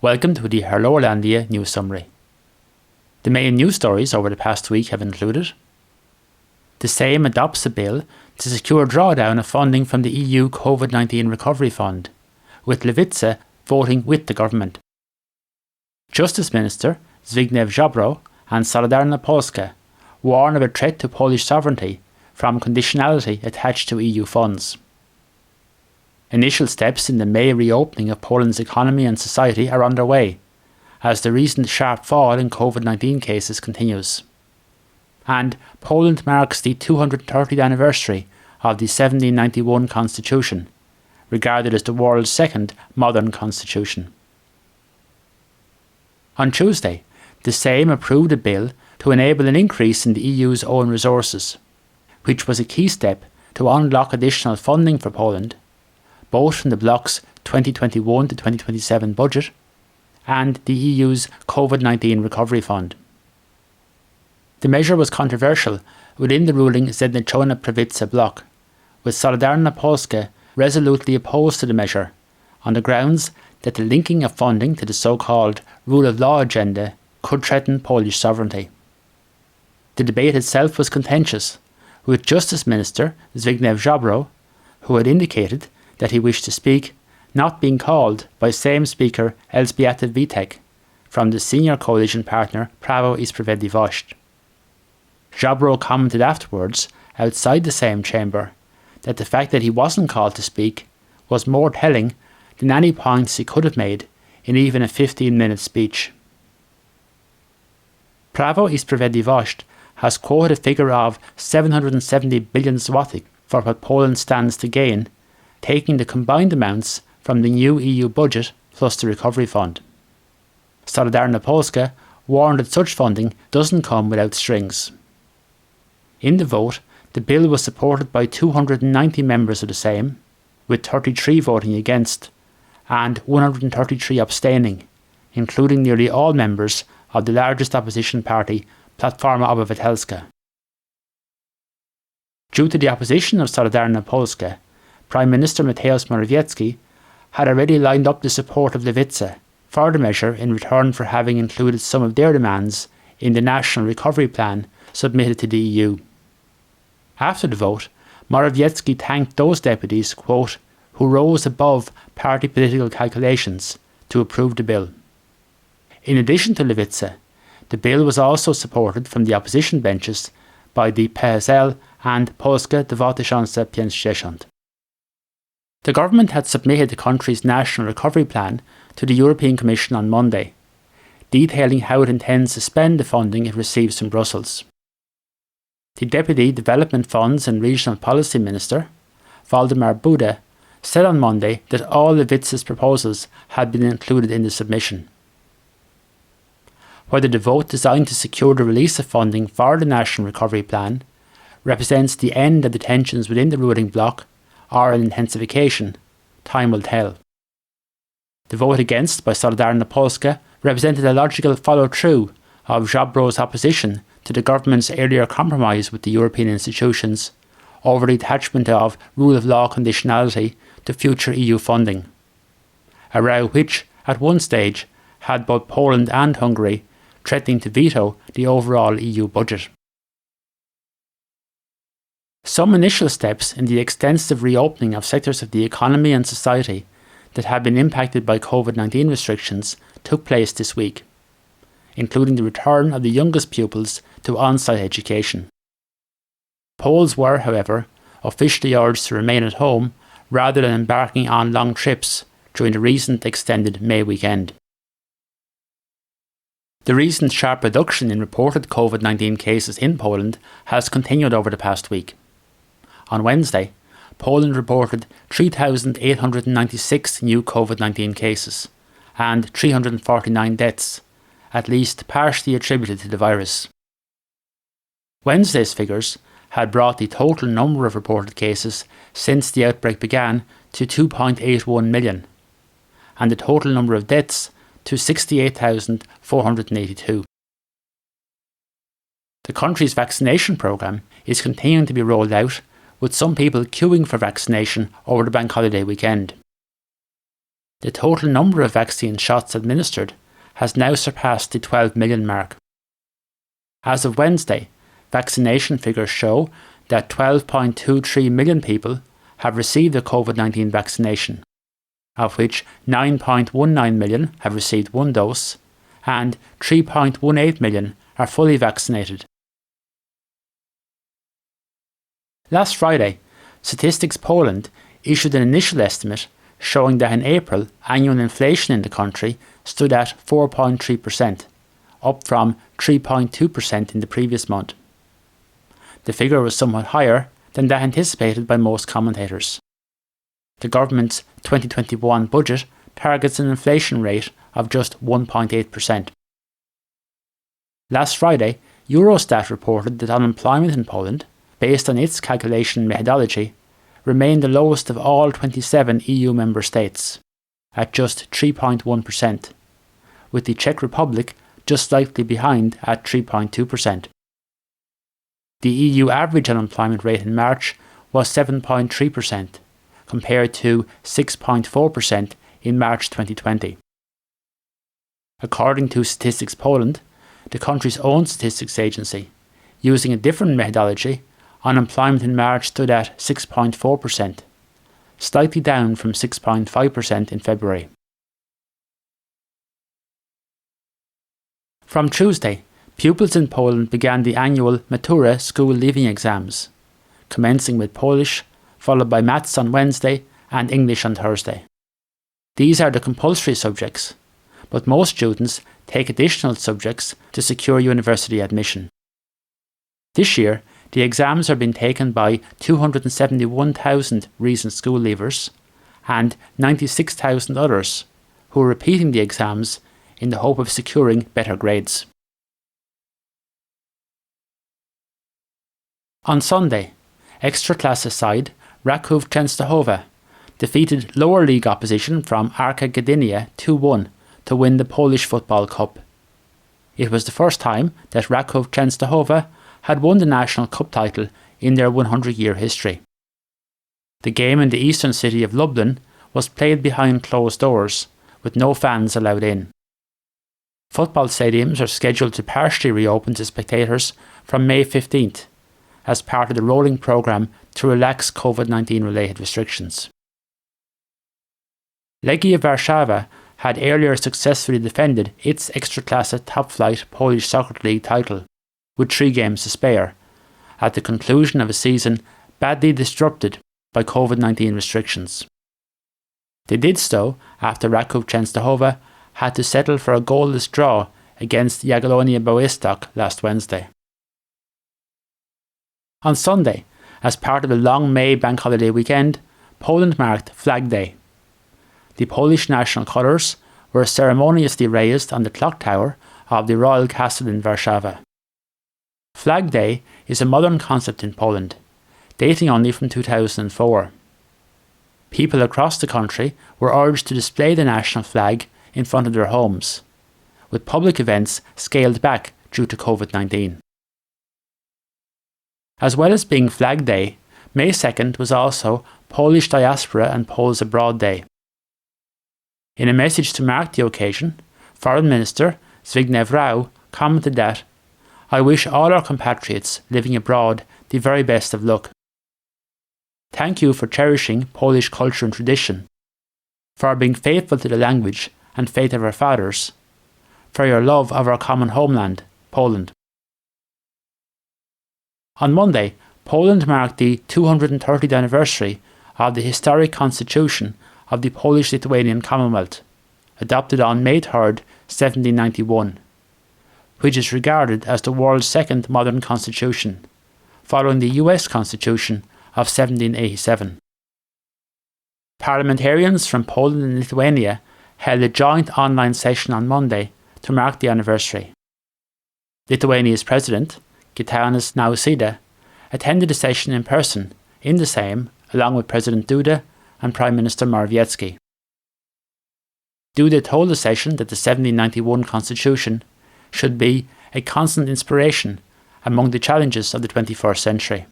Welcome to the Irlandia news summary. The main news stories over the past week have included: the Sejm adopts a bill to secure drawdown of funding from the EU COVID-19 Recovery Fund, with Lewica voting with the government. Justice Minister Zbigniew Ziobro and Solidarna Polska warn of a threat to Polish sovereignty from conditionality attached to EU funds. Initial steps in the May reopening of Poland's economy and society are underway, as the recent sharp fall in COVID-19 cases continues. And Poland marks the 230th anniversary of the 1791 Constitution, regarded as the world's second modern constitution. On Tuesday, the Sejm approved a bill to enable an increase in the EU's own resources, which was a key step to unlock additional funding for Poland, both from the bloc's 2021 to 2027 budget and the EU's COVID-19 Recovery Fund. The measure was controversial within the ruling Zjednoczona Prawica bloc, with Solidarna Polska resolutely opposed to the measure on the grounds that the linking of funding to the so-called rule of law agenda could threaten Polish sovereignty. The debate itself was contentious, with Justice Minister Zbigniew Ziobro, who had indicated that he wished to speak, not being called by Sejm Speaker Elżbieta Witek from the senior coalition partner Prawo i Sprawiedliwość. Ziobro commented afterwards, outside the Sejm chamber, that the fact that he wasn't called to speak was more telling than any points he could have made in even a 15-minute speech. Prawo i Sprawiedliwość has quoted a figure of 770 billion złotych for what Poland stands to gain, taking the combined amounts from the new EU budget plus the recovery fund. Solidarna Polska warned that such funding doesn't come without strings. In the vote, the bill was supported by 290 members of the Sejm, with 33 voting against and 133 abstaining, including nearly all members of the largest opposition party, Platforma Obywatelska. Due to the opposition of Solidarna Polska, Prime Minister Mateusz Morawiecki had already lined up the support of Lewica for the measure in return for having included some of their demands in the National Recovery Plan submitted to the EU. After the vote, Morawiecki thanked those deputies, quote, who rose above party political calculations to approve the bill. In addition to Lewica, the bill was also supported from the opposition benches by the PSL and Polska 2050. The government had submitted the country's National Recovery Plan to the European Commission on Monday, detailing how it intends to spend the funding it receives from Brussels. The Deputy Development Funds and Regional Policy Minister, Waldemar Buda, said on Monday that all Lewica's proposals had been included in the submission. Whether the vote designed to secure the release of funding for the National Recovery Plan represents the end of the tensions within the ruling bloc or an intensification, time will tell. The vote against by Solidarna Polska represented a logical follow-through of Ziobro's opposition to the government's earlier compromise with the European institutions over the attachment of rule of law conditionality to future EU funding, a row which, at one stage, had both Poland and Hungary threatening to veto the overall EU budget. Some initial steps in the extensive reopening of sectors of the economy and society that had been impacted by COVID-19 restrictions took place this week, including the return of the youngest pupils to on-site education. Poles were, however, officially urged to remain at home rather than embarking on long trips during the recent extended May weekend. The recent sharp reduction in reported COVID-19 cases in Poland has continued over the past week. On Wednesday, Poland reported 3,896 new COVID-19 cases and 349 deaths, at least partially attributed to the virus. Wednesday's figures had brought the total number of reported cases since the outbreak began to 2.81 million, and the total number of deaths to 68,482. The country's vaccination programme is continuing to be rolled out, with some people queuing for vaccination over the bank holiday weekend. The total number of vaccine shots administered has now surpassed the 12 million mark. As of Wednesday, vaccination figures show that 12.23 million people have received a COVID-19 vaccination, of which 9.19 million have received one dose and 3.18 million are fully vaccinated. Last Friday, Statistics Poland issued an initial estimate showing that in April, annual inflation in the country stood at 4.3%, up from 3.2% in the previous month. The figure was somewhat higher than that anticipated by most commentators. The government's 2021 budget targets an inflation rate of just 1.8%. Last Friday, Eurostat reported that unemployment in Poland, based on its calculation methodology, remained the lowest of all 27 EU member states, at just 3.1%, with the Czech Republic just slightly behind at 3.2%. The EU average unemployment rate in March was 7.3%, compared to 6.4% in March 2020. According to Statistics Poland, the country's own statistics agency, using a different methodology, unemployment in March stood at 6.4%, slightly down from 6.5% in February. From Tuesday, pupils in Poland began the annual Matura school leaving exams, commencing with Polish, followed by Maths on Wednesday and English on Thursday. These are the compulsory subjects, but most students take additional subjects to secure university admission. This year, the exams are being taken by 271,000 recent school leavers and 96,000 others who are repeating the exams in the hope of securing better grades. On Sunday, Ekstraklasa side Raków Częstochowa defeated lower league opposition from Arka Gdynia 2-1 to win the Polish Football Cup. It was the first time that Raków Częstochowa had won the national cup title in their 100-year history. The game in the eastern city of Lublin was played behind closed doors, with no fans allowed in. Football stadiums are scheduled to partially reopen to spectators from May 15th, as part of the rolling programme to relax COVID-19 related restrictions. Legia Warszawa had earlier successfully defended its Ekstraklasa top-flight Polish Soccer League title, with 3 games to spare, at the conclusion of a season badly disrupted by COVID-19 restrictions. They did so after Raków Częstochowa had to settle for a goalless draw against Jagiellonia Białystok last Wednesday. On Sunday, as part of the long May bank holiday weekend, Poland marked Flag Day. The Polish national colours were ceremoniously raised on the clock tower of the Royal Castle in Warszawa. Flag Day is a modern concept in Poland, dating only from 2004. People across the country were urged to display the national flag in front of their homes, with public events scaled back due to COVID-19. As well as being Flag Day, May 2nd was also Polish Diaspora and Poles Abroad Day. In a message to mark the occasion, Foreign Minister Zbigniew commented that, "I wish all our compatriots living abroad the very best of luck. Thank you for cherishing Polish culture and tradition, for being faithful to the language and faith of our fathers, for your love of our common homeland, Poland." On Monday, Poland marked the 230th anniversary of the historic constitution of the Polish-Lithuanian Commonwealth, adopted on May 3rd, 1791, which is regarded as the world's second modern constitution, following the US Constitution of 1787. Parliamentarians from Poland and Lithuania held a joint online session on Monday to mark the anniversary. Lithuania's president, Gitanas Nausėda, attended the session in person in the Sejm along with President Duda and Prime Minister Morawiecki. Duda told the session that the 1791 constitution should be a constant inspiration among the challenges of the 21st century.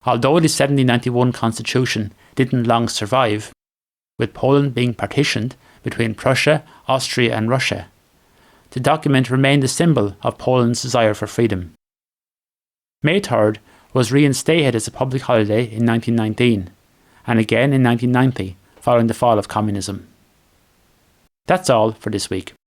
Although the 1791 constitution didn't long survive, with Poland being partitioned between Prussia, Austria and Russia. The document remained a symbol of Poland's desire for freedom. May 3rd was reinstated as a public holiday in 1919, and again in 1990, following the fall of communism. That's all for this week.